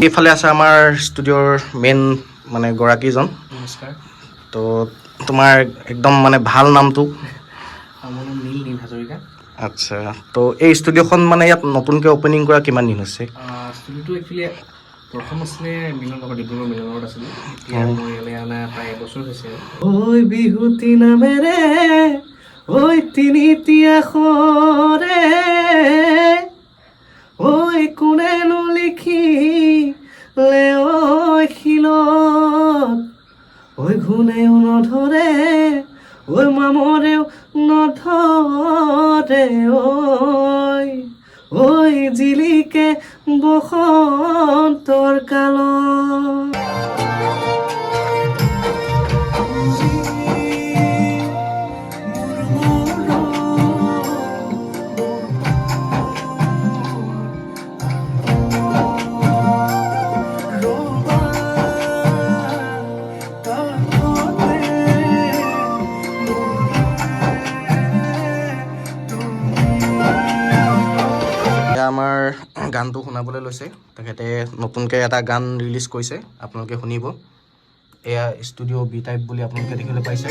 এইফালে আছে আমাৰ ষ্টুডিঅ'ৰ মেইন মানে গৰাকীজন। নমস্কাৰ। তো তোমাৰ একদম মানে ভাল নামটো? মোৰ নাম নীল হাজৰিকা। আচ্ছা, তো এই ষ্টুডিঅ'খন মানে ইয়াত নতুনকৈ অ'পেনিং কৰা কিমান দিন হৈছে? ষ্টুডিঅ'টো একচুৱেলি প্ৰথম আছিলে মিলননগৰ, ডিব্ৰুগড় মিলননগৰত আছিলে। এতিয়া মই ইয়ালৈ অনা প্ৰায় এবছৰ হৈছে। ঐ বিহুতি নামেৰে ঐ তিনিতীয়া শৰে ঐ কোনেনো লিখিলে ঐ শিলত ঐ ঘূণেও নধৰে ঐ মামৰেও নধৰে ঐ জিলিকে বসন্তৰ কালত। আমাৰ গানটো শুনাবলৈ লৈছে, তেখেতে নতুনকৈ এটা গান ৰিলিজ কৰিছে, আপোনালোকে শুনিব। এয়া ষ্টুডিঅ' বি টাইপ বুলি আপোনালোকে দেখিবলৈ পাইছে।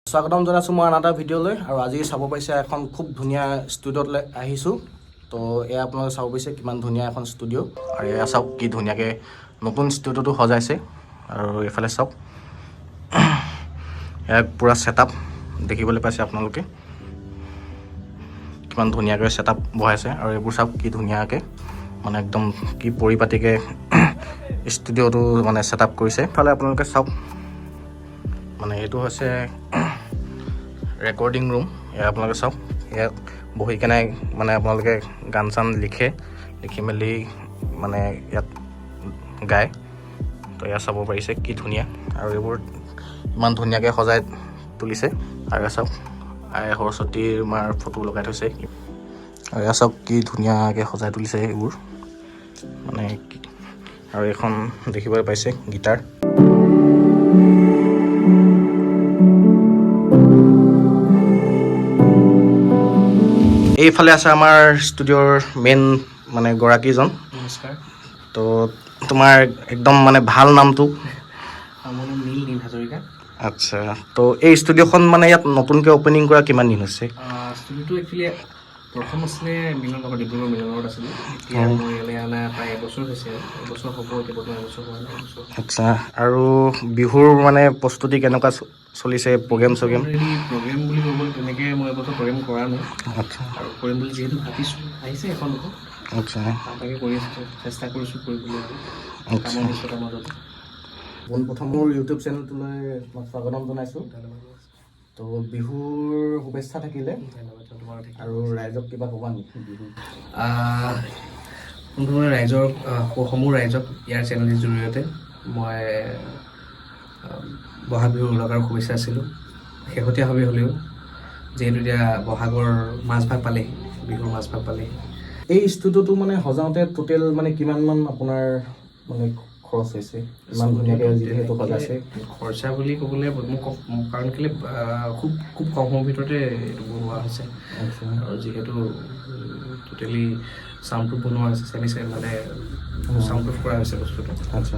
স্বাগতম জনাইছোঁ মই আন এটা ভিডিঅ'লৈ। আৰু আজি চাব পাৰিছে এখন খুব ধুনীয়া ষ্টুডিঅ'লৈ আহিছোঁ। তো এয়া আপোনালোকে চাব পাৰিছে কিমান ধুনীয়া এখন ষ্টুডিঅ'। আৰু এয়া চাওক কি ধুনীয়াকৈ নতুন ষ্টুডিঅ'টো সজাইছে। আৰু এইফালে চাওক, এয়া পূৰা ছেটআপ দেখিবলৈ পাইছে আপোনালোকে, কিমান ধুনীয়াকৈ ছেটআপ বহাইছে। আৰু এইবোৰ চাওক কি ধুনীয়াকৈ মানে একদম কি পৰিপাটিকৈ ষ্টুডিঅ'টো মানে ছেটআপ কৰিছে। ইফালে আপোনালোকে চাওক, মানে এইটো হৈছে ৰেকৰ্ডিং ৰুম। এয়া আপোনালোকে চাওক, ইয়াত বহি কেনে মানে আপোনালোকে গান চান লিখি মেলি মানে ইয়াত গায়। তো এয়া চাব পাৰিছে কি ধুনীয়া, আৰু এইবোৰ ইমান ধুনীয়াকৈ সজাই তুলিছে। আৰু এয়া চাওক, আই সৰস্বতীৰ মাৰ ফটো লগাই থৈছে। আৰু এয়া চাওক কি ধুনীয়াকৈ সজাই তুলিছে এইবোৰ মানে। আৰু এইখন দেখিবলৈ পাইছে গীটাৰ। এইফালে আছে আমাৰ ষ্টুডিঅ'ৰ মেইন মানে গৰাকীজন। নমস্কাৰ। তো তোমাৰ একদম মানে ভাল নামটো? মোৰ নাম নীল হাজৰিকা। আচ্ছা, তো এই ষ্টুডিঅ'খন মানে ইয়াত নতুনকৈ অ'পেনিং কৰা কিমান দিন হৈছে? ষ্টুডিঅ'টো একচুৱেলি প্ৰথম আছিলে মিলননগৰ, ডিব্ৰুগড় মিলননগৰত আছিলে। এতিয়া মই ইয়ালৈ অনা প্ৰায় এবছৰ হৈছে। এবছৰ হ'ব এতিয়া, বৰ্তমান এবছৰ হোৱা নাই। আচ্ছা, আৰু বিহুৰ মানে প্ৰস্তুতি কেনেকুৱা চলিছে? প্ৰগ্ৰেম অলৰেডি প্ৰগ্ৰেম বুলি ক'বলৈ তেনেকৈ মই এবছৰ প্ৰগ্ৰেম কৰা নাই। আচ্ছা, আৰু কৰিম বুলি যিহেতু ভাবিছোঁ, আহিছে এখন দুখন। আচ্ছা, তাকে কৰি আছোঁ, চেষ্টা কৰিছোঁ কৰিবলৈ আৰু কামৰ ব্যস্ততাৰ মাজতে। পোনপ্ৰথম মোৰ ইউটিউব চেনেলটোলৈ স্বাগতম জনাইছোঁ। তো বিহুৰ শুভেচ্ছা থাকিলে। আৰু ৰাইজক কিবা ক'বা নেকি বিহু? পোনপ্ৰথমে সমূহ ৰাইজক ইয়াৰ চেনেলটোৰ জৰিয়তে মই বহাগ বিহুৰ ওলকাৰ শুভেচ্ছা আছিলোঁ। শেহতীয়াভাৱে হ'লেও, যিহেতু এতিয়া বহাগৰ মাজভাগ পালেহি, বিহুৰ মাজভাগ পালেহি। এই ষ্টুডিঅ'টো মানে সজাওঁতে টোটেল মানে কিমানমান আপোনাৰ মানে খৰচ হৈছে? ইমান ধুনীয়াকৈ যিহেতু সজাইছে। খৰচা বুলি ক'বলৈ মোক কাৰণ কেলৈ খুব কম সময়ৰ ভিতৰতে এইটো বনোৱা হৈছে। আৰু যিহেতু টোটেলি চাউণ্ডপ্ৰুফ বনোৱা হৈছে, মানে চাউণ্ডপ্ৰুফ কৰা হৈছে বস্তুটো। আচ্ছা,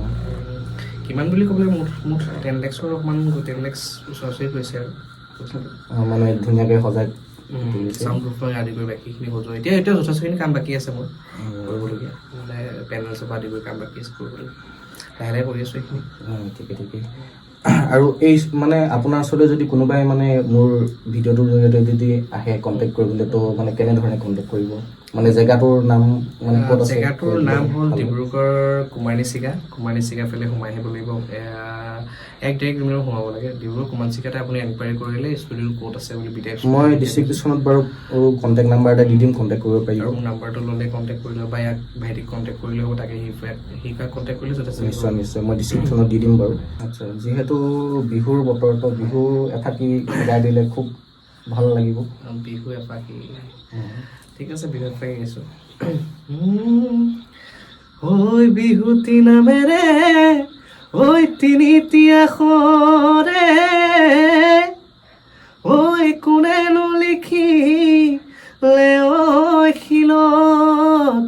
কিমান বুলি ক'বলৈ মুঠ 10 lakhৰ অকণমান 10 lakhs ওচৰা-ওচৰি হৈছে আৰু মানে ধুনীয়াকৈ সজাই চাউণ্ডপ্ৰুফ আদি কৰি বাকীখিনি সজোৱা। এতিয়া যথেষ্টখিনি কাম বাকী আছে মোৰ কৰিবলগীয়া, মানে পেনেলছৰ পৰা আদি কৰি কাম বাকী আছে কৰিবলৈ। লাহে লাহে কৰি আছোঁ এইখিনি। ঠিকে। আৰু এই মানে আপোনাৰ ওচৰলৈ যদি কোনোবাই মানে মোৰ ভিডিঅ'টোৰ জৰিয়তে যদি আহে কণ্টেক্ট কৰিবলৈ, তো মানে কেনেধৰণে কণ্টেক্ট কৰিব? মানে জেগাটোৰ নাম মানে ক'ত আছে? জেগাটোৰ নাম হ'ল ডিব্ৰুগড় কুমাৰনিচিগা ফালে সোমাই আহিব লাগিব। 1-1.5 কিলোমিটাৰ সোমাব লাগে। ডিব্ৰুগড় কুমাৰনিচিগাতে আপুনি এনকুৱাৰী কৰিলে ষ্টুডিঅ' ক'ত আছে বুলি বিটেক্স মই ডিছক্ৰিপশ্যনত বাৰু কণ্টেক্ট নাম্বাৰ এটা দি দিম, কণ্টেক্ট কৰিব পাৰিব। আৰু মোৰ নাম্বাৰটো ল'লে কণ্টেক্ট কৰিলে বা ইয়াক ভাইটিক কণ্টেক্ট কৰিলে হ'ব, তাকে সি কণ্টেক্ট কৰিলে যথেষ্ট। নিশ্চয় মই ডিছক্ৰিপশ্যনত দি দিম বাৰু। আচ্ছা, যিহেতু বিহুৰ বতৰ, তো বিহু এফাকি গাই দিলে খুব ভাল লাগিব। বিহু এফাকি ঠিক আছে, বিহু এফাকি গাইছোঁ। ঐ বিহুতি নামেৰে ঐ তিনিতীয়া খৰে ঐ কোনেনো লিখিলে ঐ শিলত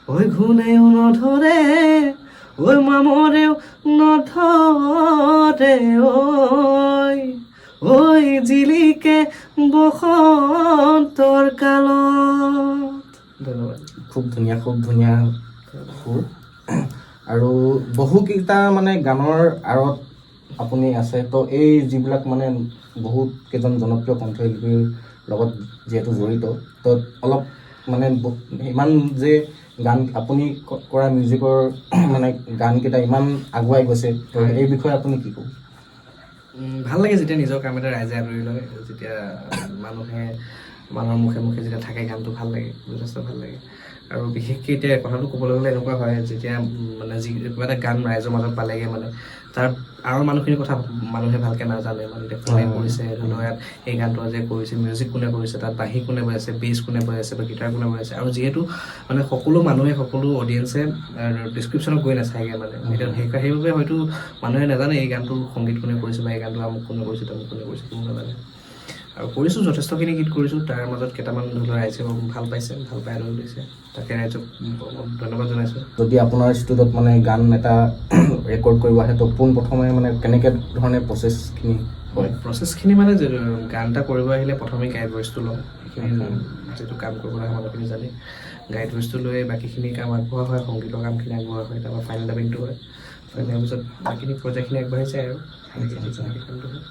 ঐ ঘূণেও নধৰে ঐ মামৰেও নধৰে ঐ জিলিকে বসন্তৰ কালত। ধন্যবাদ। খুব ধুনীয়া সুৰ। আৰু বহুকেইটা মানে গানৰ আঁৰত আপুনি আছে, তো এই যিবিলাক মানে বহুত কেইজন জনপ্ৰিয় কণ্ঠশিল্পীৰ লগত যিহেতু জড়িত, তো অলপ মানে ইমান যে গান আপুনি কৰা মিউজিকৰ মানে গানকেইটা ইমান আগুৱাই গৈছে, তো এই বিষয়ে আপুনি কি ক'ব? ভাল লাগে যেতিয়া নিজৰ কাম এটা ৰাইজে আদৰি লয়, যেতিয়া মানুহৰ মুখে মুখে যেতিয়া থাকে গানটো, ভাল লাগে, যথেষ্ট ভাল লাগে। আৰু বিশেষকৈ এতিয়া কথাটো ক'বলৈ গ'লে এনেকুৱা হয়, যেতিয়া মানে কিবা এটা গান ৰাইজৰ মাজত পালেগৈ, মানে তাৰ আৰু মানুহখিনিৰ কথা মানুহে ভালকৈ নাজানে। মানে এতিয়া কোনে কৰিছে, ধৰি লওক ইয়াত এই গানটো যে কৰিছে, মিউজিক কোনে কৰিছে, তাত বাঁহী কোনে বজাইছে, বেছ কোনে বজাইছে বা গীটাৰ কোনে বজাইছে। আৰু যিহেতু মানে সকলো অডিয়েঞ্চে ডিছক্ৰিপশ্যনত গৈ নাচায়গৈ, মানে এতিয়া সেইবাবে হয়তো মানুহে নাজানে এই গানটোৰ সংগীত কোনে কৰিছে বা এই গানটো আমুক কোনে কৰিছে, তামুক কোনে কৰিছে, কোনো নাজানে। আৰু কৰিছোঁ, যথেষ্টখিনি গীত কৰিছোঁ, তাৰ মাজত কেইটামান ধৰি লওক ৰাইজে ভাল পাইছে, ভাল পাই লৈ লৈছে, তাকে ৰাইজক ধন্যবাদ জনাইছোঁ। যদি আপোনাৰ ষ্টুডিঅ'ত মানে গান এটা ৰেকৰ্ড কৰিব আহে, তো পোনপ্ৰথমে মানে কেনেকৈ ধৰণে প্ৰচেছখিনি হয়? প্ৰচেছখিনি মানে গান এটা কৰিব আহিলে প্ৰথমে গাইড ভইচটো লওঁ। সেইখিনি যিটো কাম কৰিবলৈ অহা মানুহখিনি জানে, গাইড ভইচটো লৈ বাকীখিনি কাম আগবঢ়োৱা হয়, সংগীতৰ কামখিনি আগবঢ়োৱা হয়, তাৰপৰা ফাইনেল ডাবিংটো হয়। ফাইনেল পিছত বাকীখিনি প্ৰজেক্টখিনি আগবাঢ়ি যায় আৰু কামটো হয়।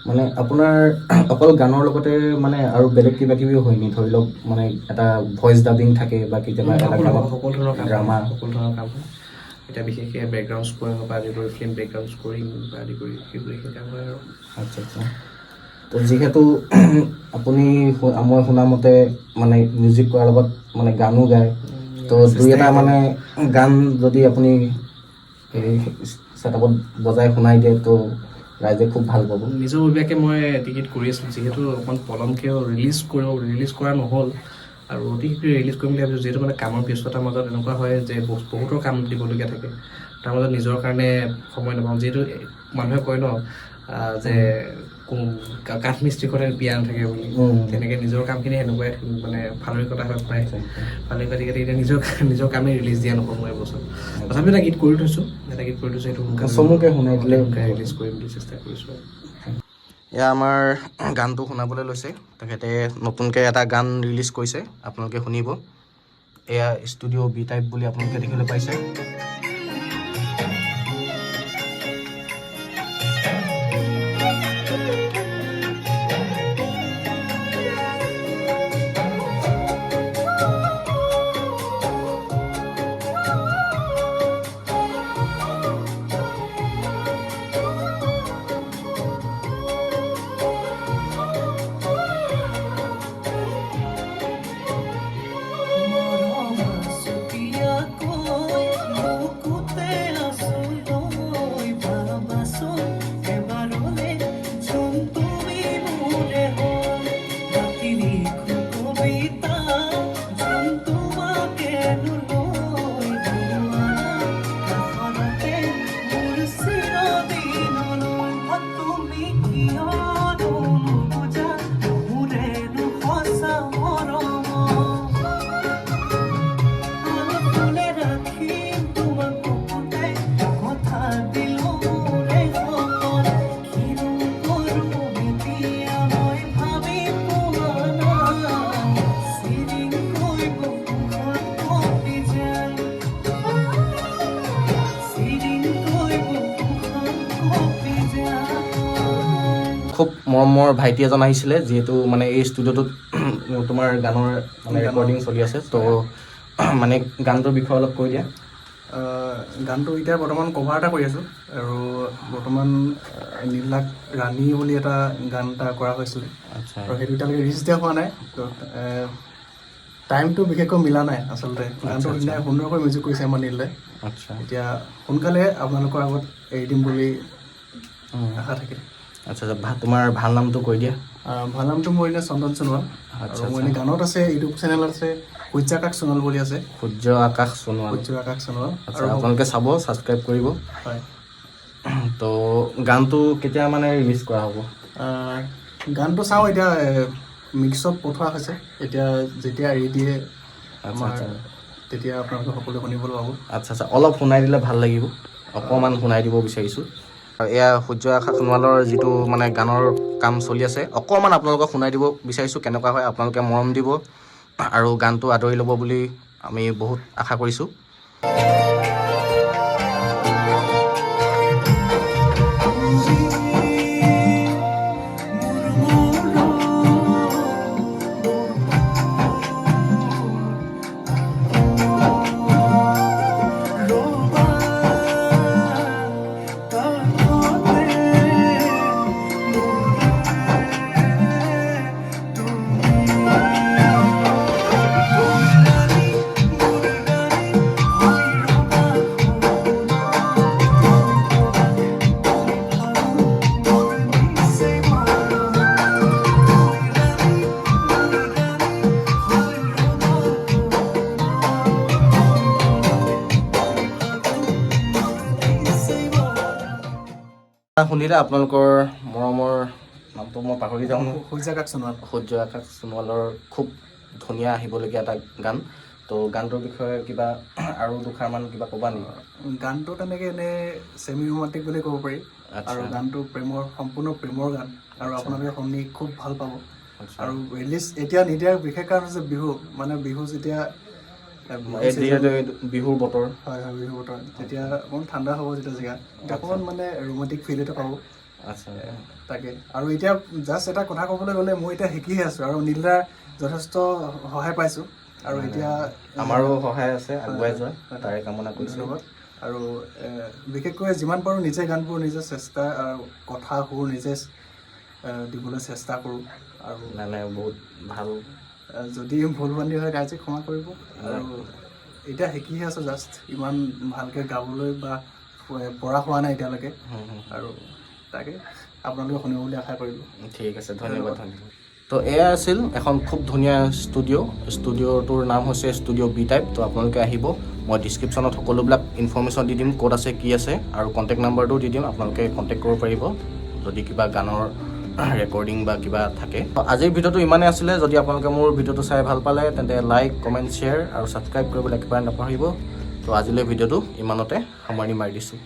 মানে আপোনাৰ অকল গানৰ লগতে মানে আৰু বেলেগ কিবা কিবিও হয় নি? ধৰি লওক মানে এটা ভইচ ডাবিং থাকে বা কেতিয়াবা সকলো ধৰণৰ ড্ৰামা, সকলো ধৰণৰ কাম হয়। এতিয়া বিশেষকৈ বেকগ্ৰাউণ্ড স্ক'ৰিঙৰ পৰা আদি কৰি ফিল্ম বেকগ্ৰাউণ্ড স্ক'ৰিং বা আদি কৰি সেইবোৰ কাম হয় আৰু। আচ্ছা। তো যিহেতু আপুনি মই শুনামতে মানে মিউজিক কৰাৰ লগত মানে গানো গায়, তো দুই এটা মানে গান যদি আপুনি ছেটআপত বজাই শুনাই দিয়ে, তো ৰাইজে খুব ভাল পাব। নিজৰ ববীয়াকৈ মই টিকেট কৰি আছিলোঁ, যিহেতু অকণ পলমকৈও ৰিলিজ কৰা নহ'ল, আৰু অতি শীঘ্ৰে ৰিলিজ কৰিম বুলি ভাবিছোঁ। যিহেতু মানে কামৰ ব্যস্ততাৰ মাজত এনেকুৱা হয় যে বহুতৰ কাম দিবলগীয়া থাকে, তাৰ মাজত নিজৰ কাৰণে সময় নাপাওঁ। যিহেতু মানুহে কয় ন যে কাঠ মিস্ত্ৰীখনে বিয়া নাথাকে বুলি, তেনেকৈ নিজৰ কামখিনি সেনেকুৱাই মানে ফালৰিকতা হয় প্ৰায়। ফালৰিকতা এতিয়া নিজৰ কামেই ৰিলিজ দিয়া নহ'ব মই এবছৰ। তথাপিও এটা গীত কৰি থৈছোঁ, সেইটো চমুকৈ শুনাই দিলে ৰিলিজ কৰিম বুলি চেষ্টা কৰিছোঁ। এয়া আমাৰ গানটো শুনাবলৈ লৈছে, তেখেতে নতুনকৈ এটা গান ৰিলিজ কৰিছে, আপোনালোকে শুনিব। এয়া ষ্টুডিঅ' বি টাইপ বুলি আপোনালোকে দেখিবলৈ পাইছে। খুব মৰমৰ ভাইটি এজন আহিছিলে, যিহেতু মানে এই ষ্টুডিঅ'টোত তোমাৰ গানৰ মানে ৰেকৰ্ডিং চলি আছে তো মানে গানটোৰ বিষয়ে অলপ কৈ দিয়া গানটো এতিয়া বৰ্তমান কভাৰ এটা কৰি আছোঁ আৰু বৰ্তমান নীলাক ৰাণী বুলি এটা গান এটা কৰা হৈছিলে আচ্ছা আৰু সেইটো এতিয়ালৈকে ৰিলিজ দিয়া হোৱা নাই তো টাইমটো বিশেষকৈ মিলা নাই আচলতে গানটো ধুনীয়া সুন্দৰকৈ মিউজিক কৰিছে আমাৰ নীলে আচ্ছা এতিয়া সোনকালে আপোনালোকৰ আগত এৰি দিম বুলি আশা থাকিল আচ্ছা তোমাৰ ভাল নামটো কৈ দিয়া ভাল নামটো মোৰ এনে চন্দন সোণোৱাল আৰু মোৰ এনে গানত আছে ইউটিউব চেনেল আছে সূৰ্য আকাশ সোণোৱাল বুলি আছে সূৰ্য আকাশ সোণোৱাল আৰু আপোনালোকে চাব ছাবস্ক্ৰাইব কৰিব হয় তো গানটো কেতিয়া মানে ৰিলিজ কৰা হ'ব গানটো চাওঁ এতিয়া মিক্সত পঠোৱা হৈছে এতিয়া যেতিয়া এৰি দিয়ে আমাৰ তেতিয়া আপোনালোকে সকলোৱে শুনিবলৈ পাব আচ্ছা অলপ শুনাই দিলে ভাল লাগিব অকণমান শুনাই দিব বিচাৰিছোঁ আৰু এয়া সূৰ্য আকাশ সোণোৱালৰ যিটো মানে গানৰ কাম চলি আছে অকণমান আপোনালোকক শুনাই দিব বিচাৰিছোঁ কেনেকুৱা হয় আপোনালোকে মৰম দিব আৰু গানটো আদৰি ল'ব বুলি আমি বহুত আশা কৰিছোঁ শুনিলে আপোনালোকৰ মৰমৰ নামটো মই পাহৰি যাওঁ সূৰ্য আকাশ সোণোৱাল সূৰ্য আকাশ সোণোৱালৰ খুব ধুনীয়া আহিবলগীয়া এটা গান তো গানটোৰ বিষয়ে কিবা আৰু দুষাৰমান কিবা ক'বা নেকি গানটো তেনেকৈ এনেই ছেমি ৰোমান্টিক বুলি ক'ব পাৰি আৰু গানটো সম্পূৰ্ণ প্ৰেমৰ গান আৰু আপোনালোকে শুনি খুব ভাল পাব আৰু ৰিলিজ এতিয়া নিদিয়াৰ বিশেষ কাৰণ হৈছে বিহু মানে বিহু যেতিয়া বিহুৰ বতৰ হয় বিহু বতৰ তেতিয়া অকণমান ঠাণ্ডা হ'ব যেতিয়া জেগা অকণমান মানে ৰোমান্টিক ফিল এটা পাব আচ্ছা তাকে আৰু এতিয়া জাষ্ট এটা কথা ক'বলৈ গ'লে মই এতিয়া শিকিহে আছোঁ আৰু নীলাৰ যথেষ্ট সহায় পাইছোঁ আৰু এতিয়া আমাৰো সহায় আছে আগুৱাই যোৱা তাৰে কামনা কৰিছোঁ আৰু বিশেষকৈ যিমান পাৰোঁ নিজে গানবোৰ নিজে চেষ্টা কথা সুৰ নিজে দিবলৈ চেষ্টা কৰোঁ আৰু মানে বহুত ভাল যদি ভুল ভ্ৰান্তি হয় ৰাইজে ক্ষমা কৰিব আৰু এতিয়া শিকিহে আছোঁ জাষ্ট ইমান ভালকৈ গাবলৈ বা পৰা হোৱা নাই এতিয়ালৈকে আৰু তাকে আপোনালোকে শুনিব বুলি আশা কৰিলোঁ ঠিক আছে ধন্যবাদ তো এয়া আছিল এখন খুব ধুনীয়া ষ্টুডিঅ'টোৰ নাম হৈছে ষ্টুডিঅ' বি টাইপ তো আপোনালোকে আহিব মই ডিছক্ৰিপশ্যনত সকলোবিলাক ইনফৰ্মেশ্যন দি দিম ক'ত আছে কি আছে আৰু কণ্টেক্ট নাম্বাৰটো দি দিম আপোনালোকে কণ্টেক্ট কৰিব পাৰিব যদি কিবা গানৰ ৰেকৰ্ডিং বা কিবা থাকে আজিৰ ভিডিঅ'টো ইমানেই আছিলে যদি আপোনালোকে মোৰ ভিডিঅ'টো চাই ভাল পালে তেন্তে লাইক কমেণ্ট শ্বেয়াৰ আৰু ছাবস্ক্ৰাইব কৰিবলৈ একেবাৰে নাপাহৰিব তো আজিলৈ ভিডিঅ'টো ইমানতে সামৰণি মাৰি দিছোঁ